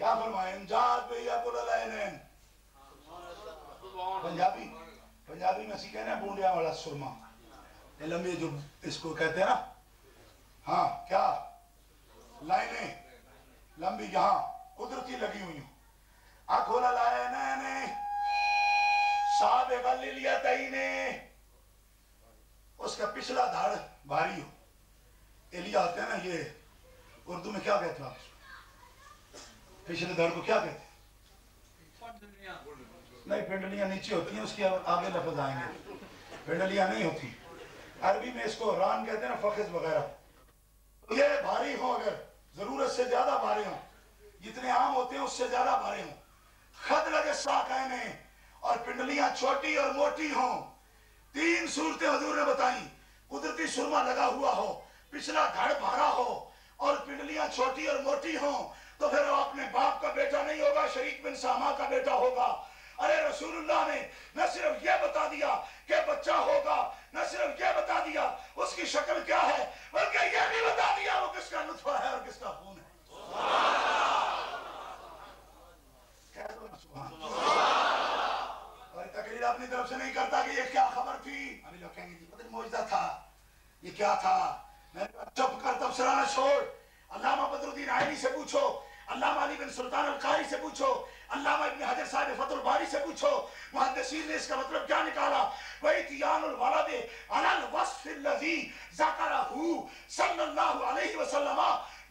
کیا فرمائے انجاد بھئی ابو العینین پنجابی میں اسی کہنے ہیں بونڈیاں والا سرما یہ لمبی جو اس کو کہتے ہیں نا ہاں کیا لائنیں لمبی جہاں قدرتی لگی ہوئی ہوں اکھولا العینین سابق الیدین اس کا پچھلا دھڑ بھاری ہو ایلیا آتے ہیں نا یہ اردو میں کیا کہتے ہیں آپ پچھلے دھڑ کو کیا کہتے ہیں نہیں پنڈلیاں نیچے ہوتی ہیں اس کی آگے لفظ آئیں گے پنڈلیاں نہیں ہوتی عربی میں اس کو ران کہتے ہیں نا فخذ وغیرہ یہ بھاری ہوں اگر ضرورت سے زیادہ بھاری ہوں جتنے عام ہوتے ہیں اس سے زیادہ بھاری ہوں خد لگے ساقین اور پنڈلیاں چھوٹی اور موٹی ہوں تین صورتیں حضور نے بتائیں قدرتی سرما لگا ہوا ہو پچھلا دھڑ بھارا ہو اور پنڈلیاں چھوٹی اور موٹی ہوں تو پھر وہ اپنے باپ کا بیٹا نہیں ہوگا شریک بن ساما کا بیٹا ہوگا ارے رسول اللہ نے نہ صرف یہ بتا دیا کہ بچہ ہوگا نہ صرف یہ بتا دیا اس کی شکل کیا ہے بلکہ یہ بھی بتا دیا وہ کس کا نطفہ ہے اور کس کا خون ہے کہہ دو نا سبحان اور تقریر اپنی طرف سے نہیں کرتا کہ یہ کیا خبر تھی ابھی لوگ کہیں گے پتہ معجزہ تھا یہ کیا تھا میں چپ کر تبصرہ نہ چھوڑ علامہ بدر الدین عینی سے پوچھو علامہ علی بن سلطان القاری سے پوچھو علامہ ابن حجر صاحب فتح الباری سے پوچھو محدثین نے اس کا مطلب کیا نکالا وَإِتْيَانُ الْوَلَدِ عَلَى الْوَصْفِ الَّذِي ذَكَرَهُ صلی اللہ علیہ وسلم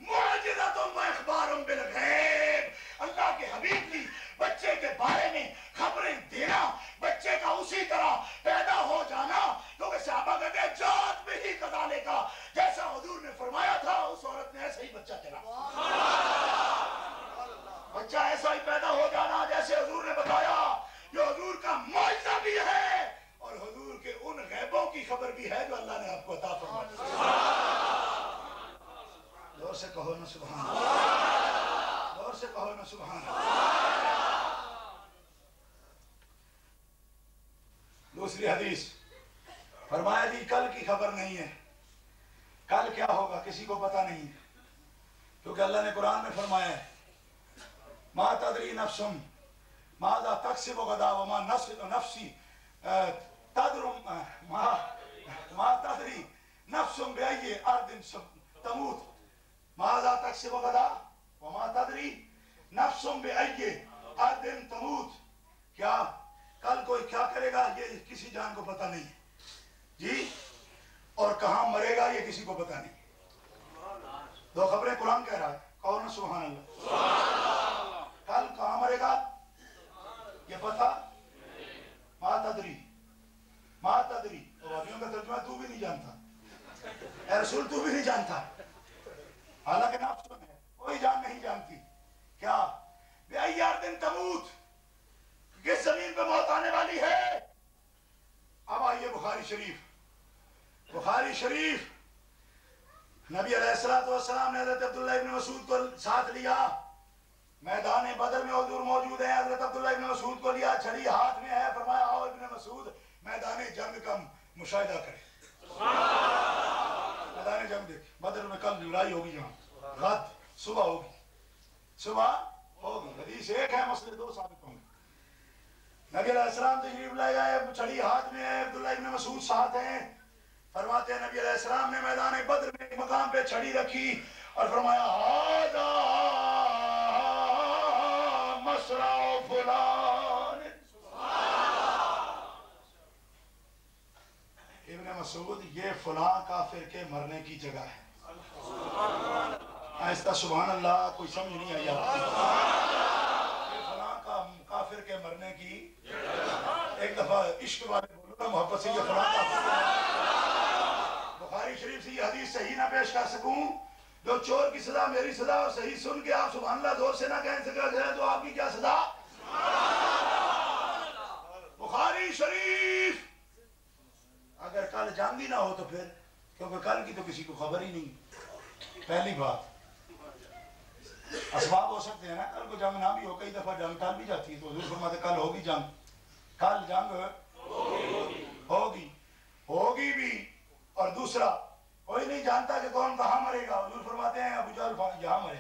مُعْجِزَةٌ وَإِخْبَارٌ بِالْغَیب اللہ کے حبیب نے بچے کے بارے میں خبریں دینا بچے کا اسی طرح پیدا ہو جانا کیونکہ صحابہ کہتے ہیں جات میں ہی کدالے کا جیسا حضور نے فرمایا تھا اس عورت نے ایسا ہی بچہ چلا بچہ ایسا ہی پیدا ہو جانا جیسے حضور نے بتایا یہ حضور کا معجزہ بھی ہے اور حضور کے ان غیبوں کی خبر بھی ہے جو اللہ نے آپ کو عطا فرمایا دور سے کہو نا سبحان اللہ دور سے کہو نا سبحان اللہ دوسری حدیث فرمایا جی کل کی خبر نہیں ہے کل کیا ہوگا کسی کو پتہ نہیں ہے کیونکہ اللہ نے قرآن میں فرمایا ہے ما تدری نفسم ماذا تکسب غدا وما نفسی تدرم ما تدری نفسم بأي أرض تموت ماذا تکسب غدا وما تدری نفسم بأي أرض تموت کیا کل کوئی کیا کرے گا یہ کسی جان کو پتہ نہیں جی اور کہاں مرے گا یہ کسی کو پتہ نہیں دو خبریں قرآن کہہ رہا ہے کہو نا سبحان اللہ کل کہاں مرے گا یہ پتہ ما تدری وابیوں کا ترجمہ تو بھی نہیں جانتا اے رسول تو بھی نہیں جانتا حالانکہ نفس ہے کوئی جان نہیں جانتی کیا بأي أرض تموت کس زمین پہ موت آنے والی ہے اب آئیے بخاری شریف نبی علیہ السلام نے حضرت عبداللہ ابن مسعود کو ساتھ لیا میدان بدر میں حضور موجود ہیں حضرت عبداللہ ابن مسعود کو لیا چھڑی ہاتھ میں ہے فرمایا آؤ ابن مسعود میدان جنگ کا مشاہدہ کریں میدان جنگ دیکھ بدر میں کل لڑائی ہوگی یہاں غد صبح ہوگی حدیث ایک ہے مسئلے دو ثابت ہوں گے نبی علیہ السلام تشریف لائے گئے چھڑی ہاتھ میں ہے عبداللہ ابن مسعود ساتھ ہیں فرماتے ہیں نبی علیہ السلام نے میدان بدر میں ایک مقام پہ چھڑی رکھی اور فرمایا ہاذا مصرع فلان ابن مسعود یہ فلاں کافر کے مرنے کی جگہ ہے آہستہ سبحان اللہ کوئی سمجھ نہیں آئی آپ یہ فلاں کافر کے مرنے کی ایک دفعہ عشق والے بولو نا محبت سے یہ فلاں کافر بخاری شریف سے یہ حدیث صحیح نہ پیش کر سکوں جو چور کی سزا میری سزا اور صحیح سن کے آپ سبحان اللہ دور سے نہ کہیں سکا جائے تو آپ کی کیا سزا بخاری شریف اگر کل جنگ بھی نہ ہو تو پھر کیونکہ کل کی تو کسی کو خبر ہی نہیں پہلی بات اسباب ہو سکتے ہیں نا کل کو جنگ نہ بھی ہو کئی دفعہ جنگ ٹال بھی جاتی ہے تو حضور فرماتے کل ہوگی جنگ کل جنگ ہوگی بھی اور دوسرا کوئی نہیں جانتا کہ کون کہاں مرے گا حضور فرماتے ہیں ابو جہل یہاں مرے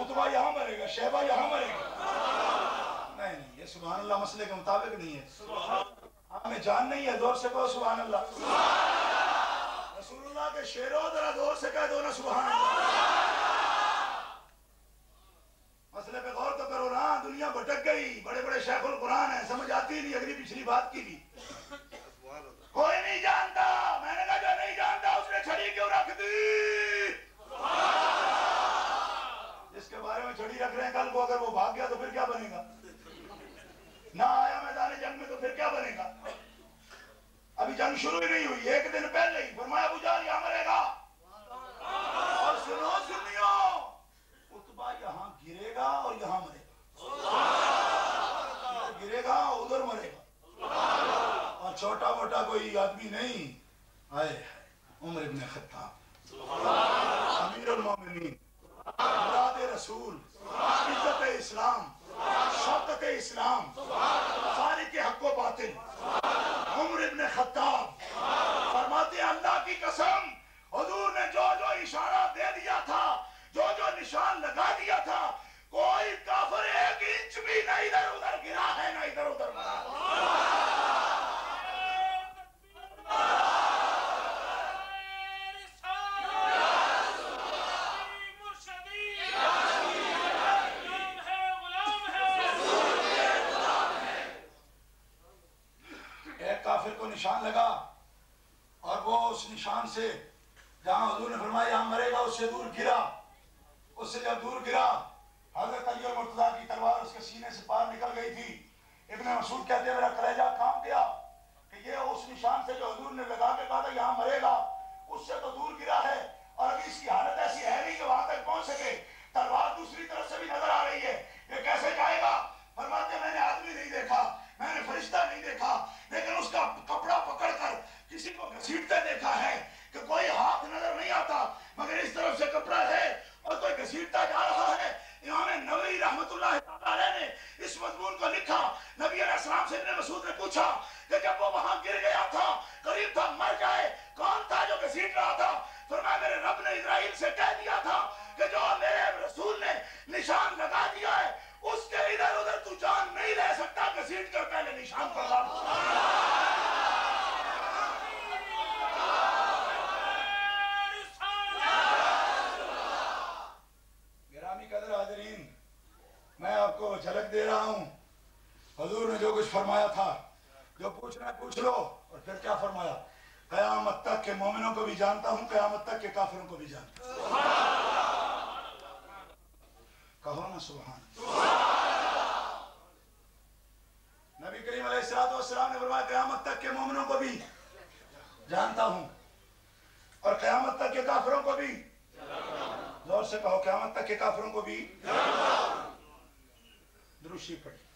اتبا یہاں مرے گا، شیبہ یہاں مرے گا. نہیں یہ سبحان اللہ مسئلے کے مطابق نہیں ہے. ہمیں جان نہیں ہے، دور سے کہو سبحان اللہ. رسول اللہ کے شیروں ذرا دور سے کہہ دو نا سبحان اللہ. مسئلے پہ غور تو کرو نا. دنیا بھٹک گئی، بڑے بڑے شیخ القرآن ہیں، سمجھ آتی نہیں اگلی پچھلی بات کی بھی. کوئی نہیں جانتا. میں نے کہا جو نہیں جانتا اس نے چھڑی کیوں رکھ دی؟ جس کے بارے میں چھڑی رکھ رہے ہیں کل کو اگر وہ بھاگ گیا تو پھر کیا بنے گا؟ نہ آیا میدان جنگ میں تو پھر کیا بنے گا؟ ابھی جنگ شروع ہی نہیں ہوئی، ایک دن پہلے ہی فرمایا ابو جہل یہاں مرے گا. اور سنو سنیو، اتبا یہاں گرے گا اور یہاں مرے گا. گرے گا ادھر مرے گا. اور چھوٹا موٹا کوئی آدمی نہیں. آئے عمر ابن خطاب امیر المومنین، مراد رسول، عزت اسلام، شوکت اسلام، فارق حق و باطل. عمر ابن خطاب فرماتے ہیں اللہ کی قسم حضور نے جو جو اشارہ دے دیا تھا، جو جو نشان لگا دیا تھا، کوئی کافر ایک انچ بھی نہ ادھر ادھر گرا ہے نہ ادھر ادھر مرا ہے. کافر کو نشان لگا اور وہ اس نشان سے جہاں حضور نے فرمایا یہاں مرے گا اس سے دور گرا. اس سے جب دور گرا حضرت علی مرتضیٰ کی تلوار اس کے سینے سے پار نکل گئی تھی. ابن مسعود کہتے ہیں میرا کلیجہ کام گیا کہ یہ اس نشان سے جو حضور نے لگا کے کہا تھا یہاں مرے گا اس سے تو دور گرا ہے اور ابھی اس کی حالت ایسی ہے نہیں کہ وہاں تک پہنچ سکے. تلوار دوسری طرف سے بھی نظر آ رہی ہے، یہ کیسے جائے گا؟ فرماتے ہیں میں نے آدمی نہیں دیکھا، میں نے فرشتہ نہیں دیکھا، لیکن اس کا کپڑا پکڑ کر کسی کو گھسیٹتے دیکھا ہے کہ کوئی ہاتھ نظر نہیں آتا مگر اس طرف سے کپڑا ہے اور کوئی گھسیٹتا جا رہا ہے. امام نووی رحمت اللہ تعالیٰ علیہ نے اس مضمون کو لکھا. نبی علیہ السلام سے ابن مسعود نے پوچھا کہ جب وہ وہاں گر گیا تھا، قریب تھا مر جائے، کون تھا جو گھسیٹ رہا تھا؟ فرمایا میرے رب نے اسرائیل سے کہہ دیا تھا کہ جو میرے رسول نے نشان لگا دیا ہے اس کے ادھر ادھر تو جان نہیں لے سکتا، گھسیٹ کر پہلے نشان پر لا. گرامی قدر حاضرین، میں آپ کو جھلک دے رہا ہوں حضور نے جو کچھ فرمایا تھا. جو پوچھنا ہے پوچھ لو. اور پھر کیا فرمایا؟ قیامت تک کے مومنوں کو بھی جانتا ہوں، قیامت تک کے کافروں کو بھی جانتا ہوں. کہو نا سبحان. نبی کریم علیہ السلام نے فرمایا قیامت تک کے مومنوں کو بھی جانتا ہوں اور قیامت تک کے کافروں کو بھی. زور سے کہو قیامت تک کے کافروں کو بھی. دروشی پڑھی.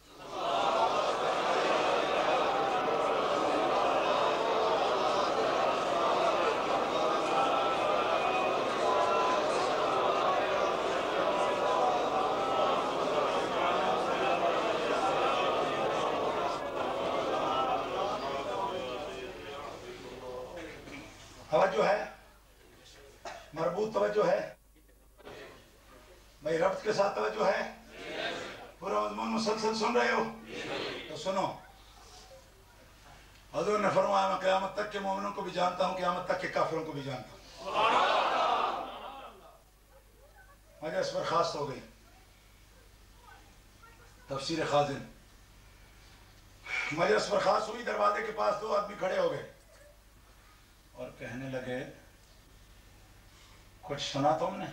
توجہ ہے، مربوط توجہ ہے بھائی، ربط کے ساتھ توجہ ہے. پورا مضمون مسلسل سن رہے ہو تو سنو. حضور نے فرمایا میں قیامت تک کے مومنوں کو بھی جانتا ہوں، قیامت تک کے کافروں کو بھی جانتا ہوں. مجلس برخاست ہو گئی. تفسیر خازن. مجلس برخاست ہوئی، دروازے کے پاس دو آدمی کھڑے ہو گئے اور کہنے لگے کچھ سنا تم نے؟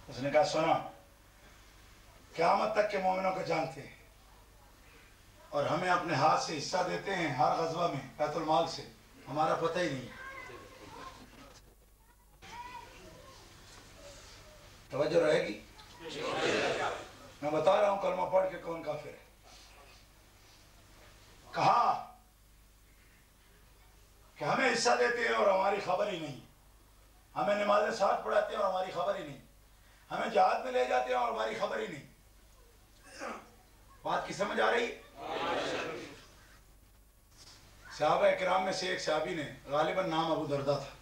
اس نے کہا سنا. قیامت تک کے مومنوں کو جانتے ہیں اور ہمیں اپنے ہاتھ سے حصہ دیتے ہیں ہر غزوہ میں بیت المال سے، ہمارا پتہ ہی نہیں. توجہ رہے گی؟ میں بتا رہا ہوں کلمہ پڑھ کے کون کافر ہے. کہا کہ ہمیں حصہ دیتے ہیں اور ہماری خبر ہی نہیں، ہمیں نمازیں ساتھ پڑھاتے ہیں اور ہماری خبر ہی نہیں، ہمیں جہاد میں لے جاتے ہیں اور ہماری خبر ہی نہیں. بات کی سمجھ آ رہی؟ صحابہ اکرام میں سے ایک صحابی نے، غالباً نام ابو دردہ تھا،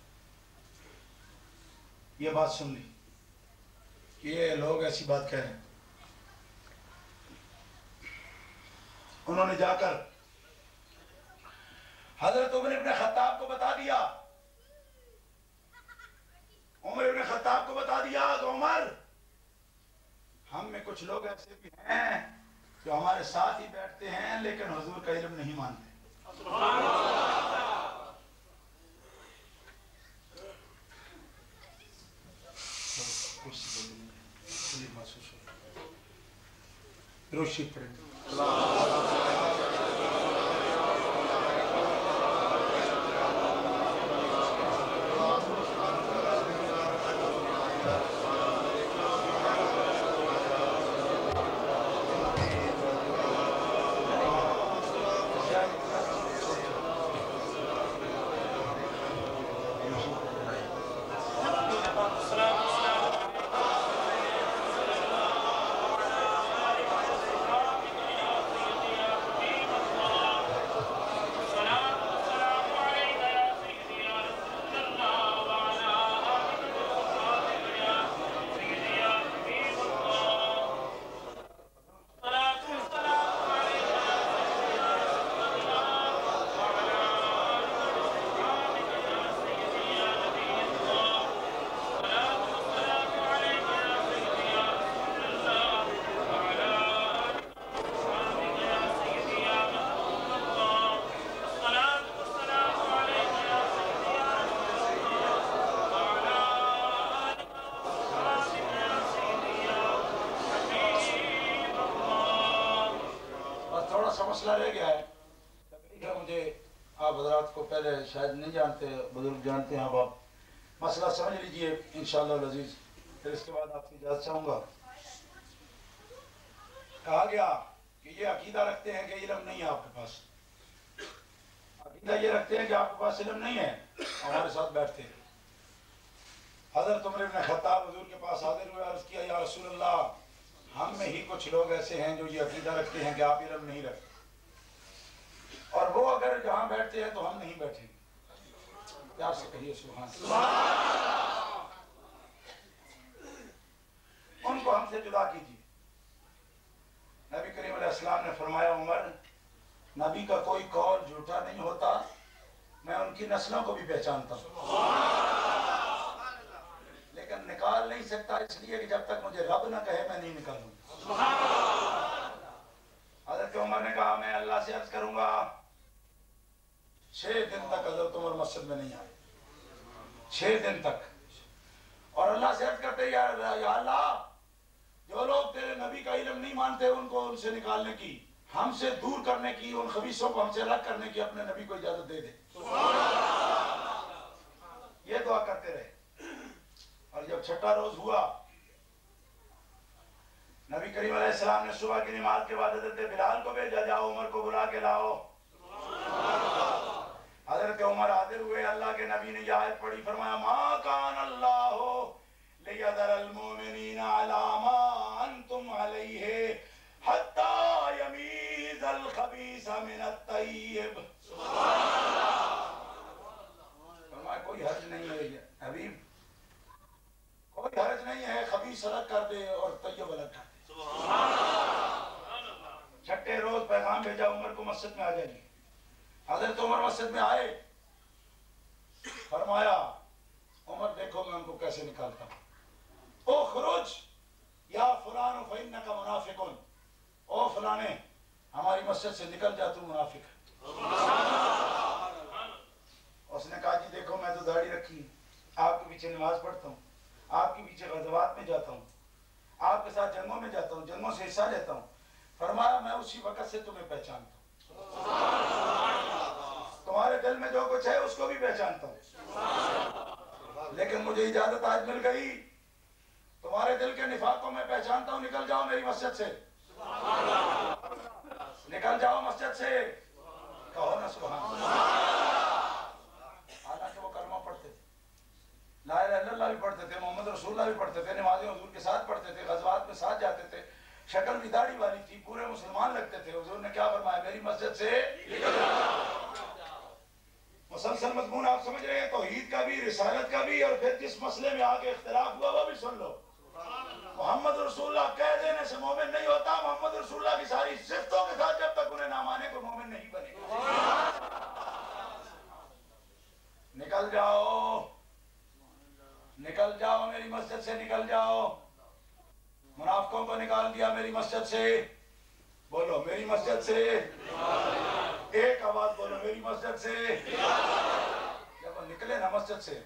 یہ بات سن لی. کہ یہ لوگ ایسی بات کہہ رہے ہیں. انہوں نے جا کر حضرت عمر ابن خطاب کو بتا دیا. عمر ابن خطاب کو بتا دیا کہ عمر، ہم میں کچھ لوگ ایسے بھی ہیں جو ہمارے ساتھ ہی بیٹھتے ہیں لیکن حضور کا علم نہیں مانتے. روشی پڑھیں. مسئلہ رہ گیا ہے. مجھے آپ حضرات کو پہلے شاید نہیں جانتے، بزرگ جانتے ہیں. اب آپ مسئلہ سمجھ لیجئے انشاءاللہ العزیز، پھر اس کے بعد آپ کی اجازت چاہوں گا. کہا گیا کہ یہ عقیدہ رکھتے ہیں کہ علم نہیں ہے آپ کے پاس. عقیدہ یہ رکھتے ہیں کہ آپ کے پاس علم نہیں ہے، ہمارے ساتھ بیٹھتے ہیں. حضرت عمر بن خطاب حضور کے پاس حاضر ہوئے، عرض کیا یا رسول اللہ، ہم میں ہی کچھ لوگ ایسے ہیں جو یہ عقیدہ رکھتے ہیں کہ آپ علم نہیں رکھتے، اور وہ اگر جہاں بیٹھتے ہیں تو ہم نہیں بیٹھیں گے. پیار سے کہیے سبحان اللہ. ان کو ہم سے جدا کیجیے. نبی کریم علیہ السلام نے فرمایا عمر، نبی کا کوئی قول جھوٹا نہیں ہوتا، میں ان کی نسلوں کو بھی پہچانتا ہوں، لیکن نکال نہیں سکتا اس لیے کہ جب تک مجھے رب نہ کہے میں نہیں نکالوں. حضرت عمر نے کہا میں اللہ سے عرض کروں گا. 6 دن تک حضرت عمر مسجد میں نہیں آئے، 6 دن تک. اور اللہ سے عرض کرتے یا اللہ، جو لوگ تیرے نبی کا علم نہیں مانتے ان کو ان سے نکالنے کی، ہم سے دور کرنے کی، ان خبیثوں کو ہم سے الگ کرنے کی اپنے نبی کو اجازت دے دے. یہ دعا کرتے رہے. اور جب 6واں روز ہوا، نبی کریم علیہ السلام نے صبح کی نماز کے بعد حضرت بلال کو بھیجا، جاؤ عمر کو بلا کے لاؤ. حضرت عمر حاضر ہوئے. اللہ کے نبی نے یہ آیت پڑھی، فرمایا ما کان اللہ لیذر المؤمنین علی ما انتم علیہ حتی یمیز الخبیث من الطیب. فرمایا کوئی حرج نہیں ہے حبیب، کوئی حرج نہیں ہے، خبیث الگ کر دے اور طیب الگ کر دے. 6 روز پیغام بھیجا عمر کو مسجد میں آ جائیے. حضرت عمر مسجد میں آئے. فرمایا عمر دیکھو میں ان کو کیسے نکالتا ہوں. اخرج یا فلان فإنک منافق، او فلانے ہماری مسجد سے نکل جا، تو منافق ہے. اس نے کہا جی دیکھو میں تو داڑھی رکھی، آپ کے پیچھے نماز پڑھتا ہوں، آپ کے پیچھے غزوات میں جاتا ہوں، آپ کے ساتھ جنگوں میں جاتا ہوں، جنگوں سے حصہ لیتا ہوں. فرمایا میں اسی وقت سے تمہیں پہچانتا ہوں، تمہارے دل میں جو کچھ ہے اس کو بھی پہچانتا ہوں، لیکن مجھے اجازت آج مل گئی. تمہارے دل کے نفاق کو میں پہچانتا ہوں. نکل جاؤ میری مسجد سے، نکل جاؤ مسجد سے. کہو نا سبحان اللہ. حالانکہ وہ کلمہ پڑھتے تھے، لا الہ الا اللہ بھی پڑھتے تھے، محمد رسول اللہ بھی پڑھتے تھے، نمازیں حضور کے ساتھ پڑھتے تھے، غزوات میں ساتھ جاتے تھے، شکل بھی داڑھی والی تھی، پورے مسلمان لگتے تھے. حضور نے کیا فرمایا؟ میری مسجد سے نکل جاؤ. مسلسل مضمون آپ سمجھ رہے ہیں، توحید کا بھی، رسالت کا بھی، اور پھر جس مسئلے میں آگے اختلاف ہوا وہ بھی سن لو. محمد رسول اللہ کہہ دینے سے مومن نہیں ہوتا. محمد رسول اللہ کی ساری صفتوں کے ساتھ جب تک انہیں نہ مانے کو مومن نہیں بنے گا. نکل جاؤ، نکل جاؤ میری مسجد سے، نکل جاؤ. منافقوں کو نکال دیا میری مسجد سے. بولو میری مسجد سے. ایک آواز بولو میری مسجد سے. جب وہ نکلے نا مسجد سے،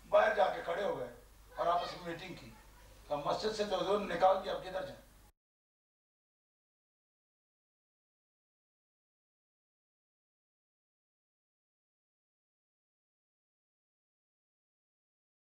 باہر جا کے کھڑے ہو گئے اور آپس میں میٹنگ کی. تو مسجد سے تو حضور نے نکال دیا، اب کدھر جائیں؟